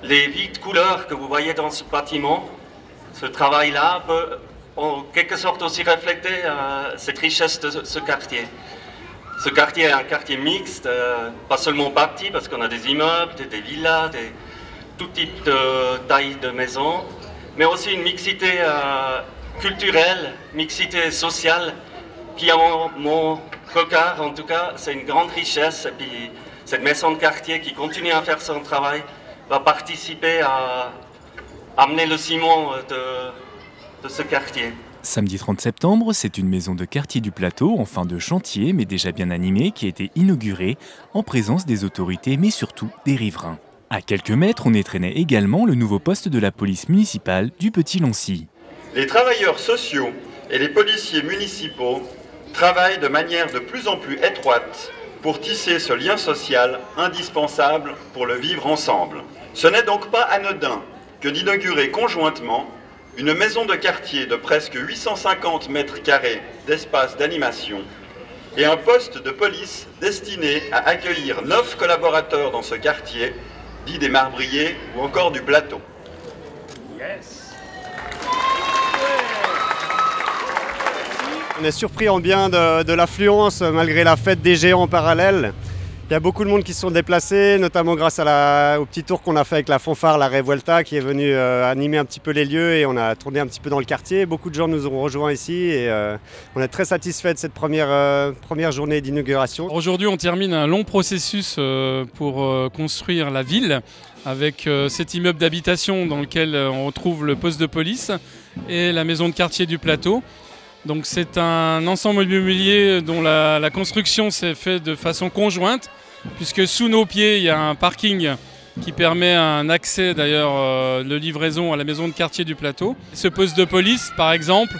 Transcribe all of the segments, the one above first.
Les vives couleurs que vous voyez dans ce bâtiment, ce travail-là peut en quelque sorte aussi refléter cette richesse de ce quartier. Ce quartier est un quartier mixte, pas seulement bâti, parce qu'on a des immeubles, des villas, tout type de taille de maison, mais aussi une mixité culturelle, mixité sociale, qui à mon regard, en tout cas, c'est une grande richesse. Et puis cette maison de quartier qui continue à faire son travail va participer à amener le ciment de ce quartier. Samedi 30 septembre, c'est une maison de quartier du plateau, en fin de chantier, mais déjà bien animée, qui a été inaugurée en présence des autorités, mais surtout des riverains. À quelques mètres, on étrenait également le nouveau poste de la police municipale du Petit-Lancy. Les travailleurs sociaux et les policiers municipaux travaillent de manière de plus en plus étroite pour tisser ce lien social indispensable pour le vivre ensemble. Ce n'est donc pas anodin que d'inaugurer conjointement une maison de quartier de presque 850 mètres carrés d'espace d'animation et un poste de police destiné à accueillir 9 collaborateurs dans ce quartier, dit des Marbriers ou encore du Plateau. Yes. On est surpris en bien de l'affluence malgré la fête des géants en parallèle. Il y a beaucoup de monde qui se sont déplacés, notamment grâce au petit tour qu'on a fait avec la fanfare, la Revuelta, qui est venue animer un petit peu les lieux et on a tourné un petit peu dans le quartier. Beaucoup de gens nous ont rejoints ici et on est très satisfaits de cette première journée d'inauguration. Aujourd'hui, on termine un long processus pour construire la ville avec cet immeuble d'habitation dans lequel on retrouve le poste de police et la maison de quartier du Plateau. Donc c'est un ensemble immobilier dont la construction s'est faite de façon conjointe, puisque sous nos pieds il y a un parking qui permet un accès d'ailleurs de livraison à la maison de quartier du Plateau. Ce poste de police par exemple,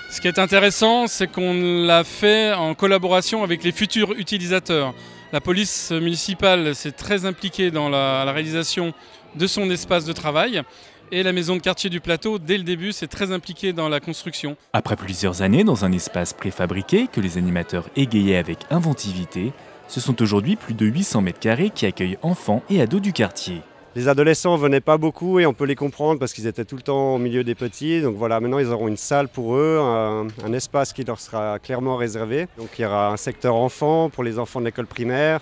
ce qui est intéressant c'est qu'on l'a fait en collaboration avec les futurs utilisateurs. La police municipale s'est très impliquée dans la réalisation de son espace de travail. Et la maison de quartier du Plateau, dès le début, s'est très impliquée dans la construction. Après plusieurs années dans un espace préfabriqué que les animateurs égayaient avec inventivité, ce sont aujourd'hui plus de 800 mètres carrés qui accueillent enfants et ados du quartier. Les adolescents venaient pas beaucoup et on peut les comprendre parce qu'ils étaient tout le temps au milieu des petits. Donc voilà, maintenant ils auront une salle pour eux, un espace qui leur sera clairement réservé. Donc il y aura un secteur enfants pour les enfants de l'école primaire,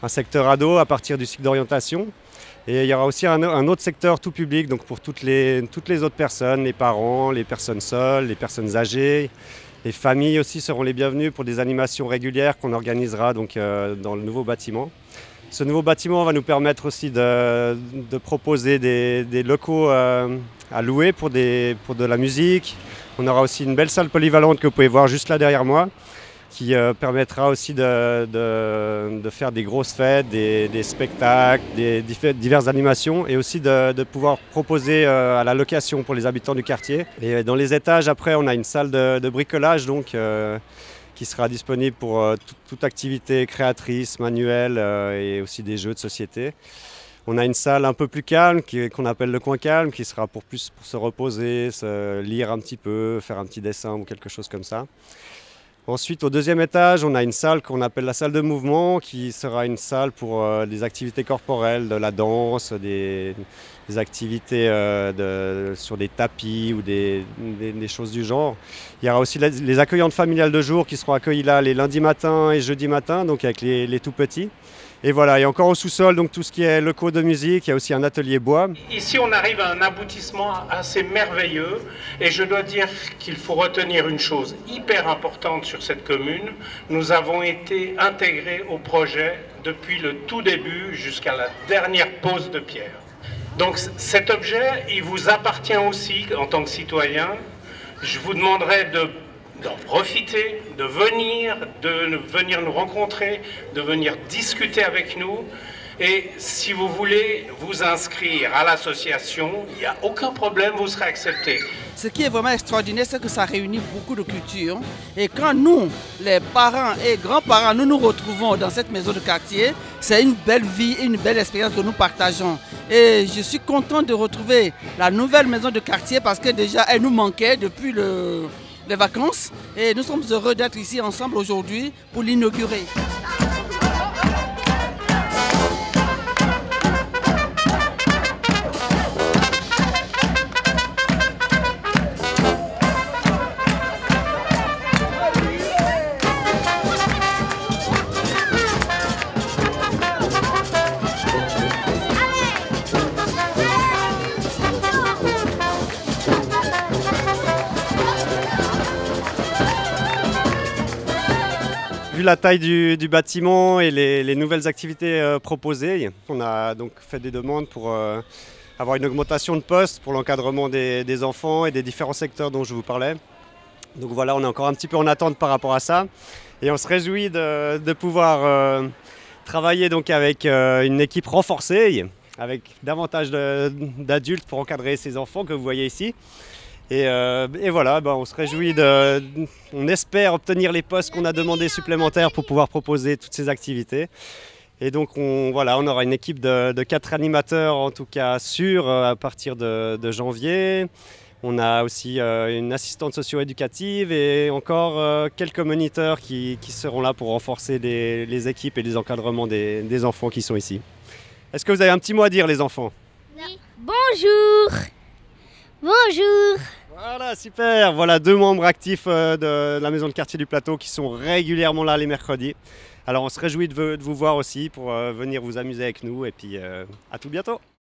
un secteur ado à partir du cycle d'orientation. Et il y aura aussi un autre secteur tout public, donc pour toutes les autres personnes, les parents, les personnes seules, les personnes âgées. Les familles aussi seront les bienvenues pour des animations régulières qu'on organisera donc, dans le nouveau bâtiment. Ce nouveau bâtiment va nous permettre aussi de proposer des locaux à louer pour de la musique. On aura aussi une belle salle polyvalente que vous pouvez voir juste là derrière moi, qui permettra aussi de faire des grosses fêtes, des spectacles, diverses animations et aussi de pouvoir proposer à la location pour les habitants du quartier. Et dans les étages, après, on a une salle de bricolage donc, qui sera disponible pour toute activité créatrice, manuelle et aussi des jeux de société. On a une salle un peu plus calme qu'on appelle le coin calme, qui sera pour se reposer, se lire un petit peu, faire un petit dessin ou quelque chose comme ça. Ensuite, au deuxième étage, on a une salle qu'on appelle la salle de mouvement, qui sera une salle pour des activités corporelles, de la danse, des activités sur des tapis ou des choses du genre. Il y aura aussi les accueillantes familiales de jour qui seront accueillies là les lundis matins et jeudis matins, donc avec les tout petits. Et voilà, et encore au sous-sol, donc tout ce qui est locaux de musique, il y a aussi un atelier bois. Ici, on arrive à un aboutissement assez merveilleux et je dois dire qu'il faut retenir une chose hyper importante sur cette commune. Nous avons été intégrés au projet depuis le tout début jusqu'à la dernière pose de pierre. Donc cet objet, il vous appartient aussi en tant que citoyen. Je vous demanderai d'en profiter, de venir nous rencontrer, de venir discuter avec nous. Et si vous voulez vous inscrire à l'association, il n'y a aucun problème, vous serez accepté. Ce qui est vraiment extraordinaire, c'est que ça réunit beaucoup de cultures. Et quand nous, les parents et grands-parents, nous nous retrouvons dans cette maison de quartier, c'est une belle vie et une belle expérience que nous partageons. Et je suis content de retrouver la nouvelle maison de quartier parce que déjà, elle nous manquait depuis les vacances. Et nous sommes heureux d'être ici ensemble aujourd'hui pour l'inaugurer. vu la taille du bâtiment et les nouvelles activités proposées, on a donc fait des demandes pour avoir une augmentation de postes pour l'encadrement des enfants et des différents secteurs dont je vous parlais. Donc voilà, on est encore un petit peu en attente par rapport à ça. Et on se réjouit de pouvoir travailler donc avec une équipe renforcée, avec davantage d'adultes pour encadrer ces enfants que vous voyez ici. Et voilà, on se réjouit, on espère obtenir les postes qu'on a demandés supplémentaires pour pouvoir proposer toutes ces activités. Et donc on aura une équipe de 4 animateurs en tout cas sûrs à partir de janvier. On a aussi une assistante socio-éducative et encore quelques moniteurs qui seront là pour renforcer les équipes et les encadrements des enfants qui sont ici. Est-ce que vous avez un petit mot à dire, les enfants? Oui. Bonjour. Bonjour. Voilà, super. Voilà 2 membres actifs de la maison de quartier du Plateau qui sont régulièrement là les mercredis. Alors on se réjouit de vous voir aussi pour venir vous amuser avec nous et puis à tout bientôt.